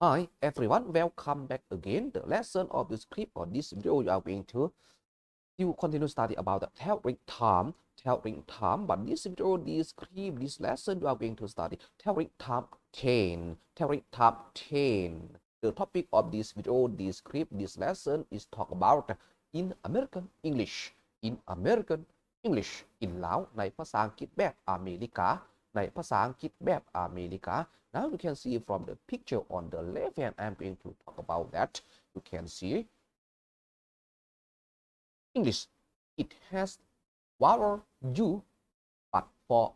Hi everyone, welcome back again. The lesson of the script or this video you are going to continue study about the telling time. But this video, this script, this lesson you are going to study telling time 10. The topic of this video, this script, this lesson is talk about in American English. In American English in แล้วในภาษาอังกฤษแบบอเมริกา Now you can see from the picture on the left hand, I'm going to talk about that. You can see English. It has vowel U, but for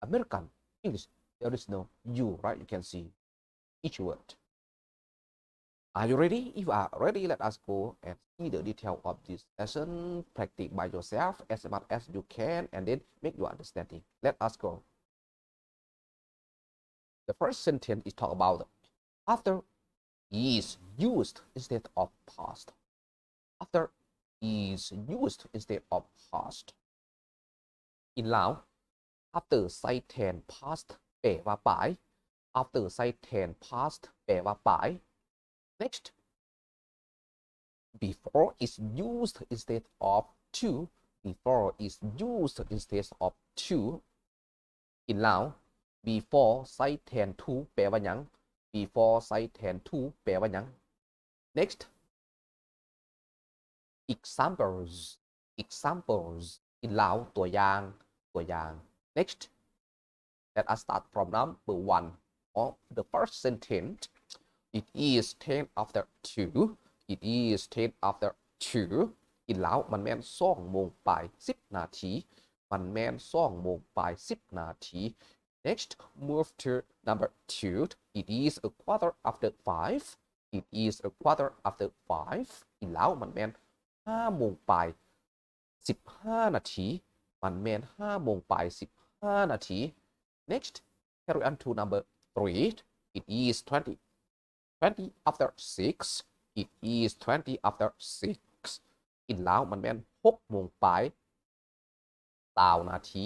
American English, there is no U, right? You can see each word. Are you ready? If you are ready, let us go and see the detail of this lesson. Practice by yourself as much as you can and then make your understanding. Let us go. The first sentence is talk about after is used instead of past. After is used instead of past. In ลาว after ใส่แทน past แปลว่าปลาย after ใส่แทน past แปลว่าปลาย Next, before is used instead of to. Before is used instead of to. In ลาว before ใส่แทน to แปลว่าหยัง before ใส่แทน to แปลว่าหยัง Next, examples in ลาวตัวอย่าง Next, let us start from number 1 of the first sentence. It is 10 after 2. It is 10 after 2. In ลาวมันแม่น2 โมงปลาย 10 นาที มันแม่น2 โมงปลาย 10 นาที Next, move to number 2. It is a quarter after 5. It is a quarter after 5. In ลาวมันแม่น5 โมงปลาย 15 นาที มันแม่น5 โมงปลาย 15 นาที Next, carry on to number 3. It is 20 after 6. It is 20 after 6. In ลาวมันแม่น6 โมงปลาย 20 นาที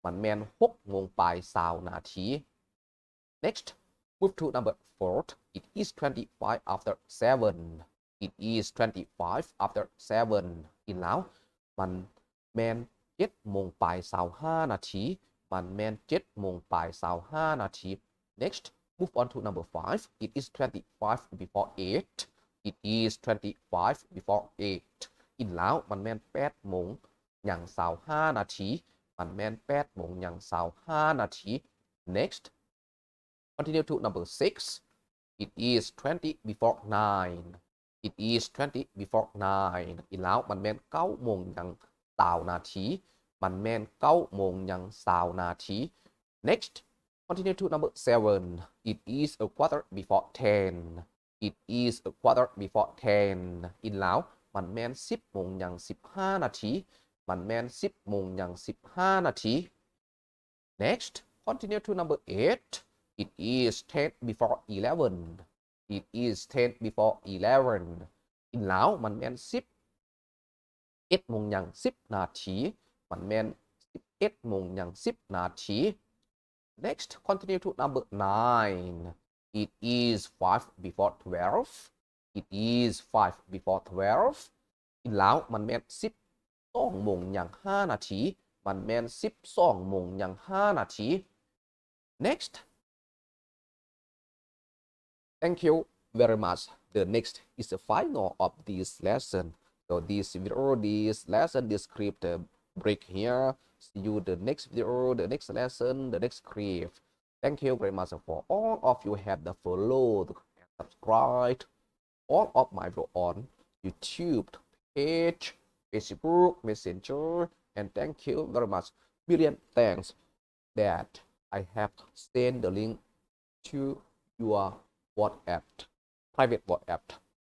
มันแม่น6 โมงปลาย 20 นาที Next, move to number 4. It is 25 after 7. It is 25 after 7. In ลาวมันแม่น7 โมงปลาย 25 นาที มันแม่น7 โมงปลาย 25 นาที Next, move on to number 5. It is 25 before 8. It is 25 before 8. In ลาวมันแม่น8 โมงอย่าง 25 นาที มันแม่น8 โมงอย่าง 25 นาที Next, continue to number 6. It is 20 before 9. It is 20 before 9. In ลาวมันแม่น9 โมงอย่าง 20 นาที มันแม่น9 โมงอย่าง 20 นาที Next, continue to number 7. It is a quarter before 10. It is a quarter before 10. In ลาวมันแม่น10 โมงอย่าง 15 นาที มันแม่น10 โมงอย่าง 15 นาที Next, continue to number 8. It is 10 before 11. It is 10 before 11. In ลาวมันแม่น11 โมงอย่าง 10 นาที มันแม่น11 โมงอย่าง 10 นาที Next, continue to number 9. It is 5 before 12. It is 5 before 12. In ลาวมันแม่น12 โมงอย่าง 5 นาที มันแม่น12 โมงอย่าง 5 นาที Next, thank you very much. The next is the final of this lesson. So this video, this lesson, this script break here. See you the next video, the next lesson, the next script. Thank you very much for all of you have the followed and subscribed all of my video on YouTube page, Facebook, Messenger, and thank you very much. Million thanks that I have sent the link to your WhatsApp, private WhatsApp,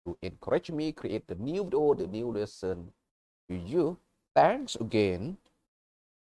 to encourage me create the new video, the new lesson to you. Thanks again.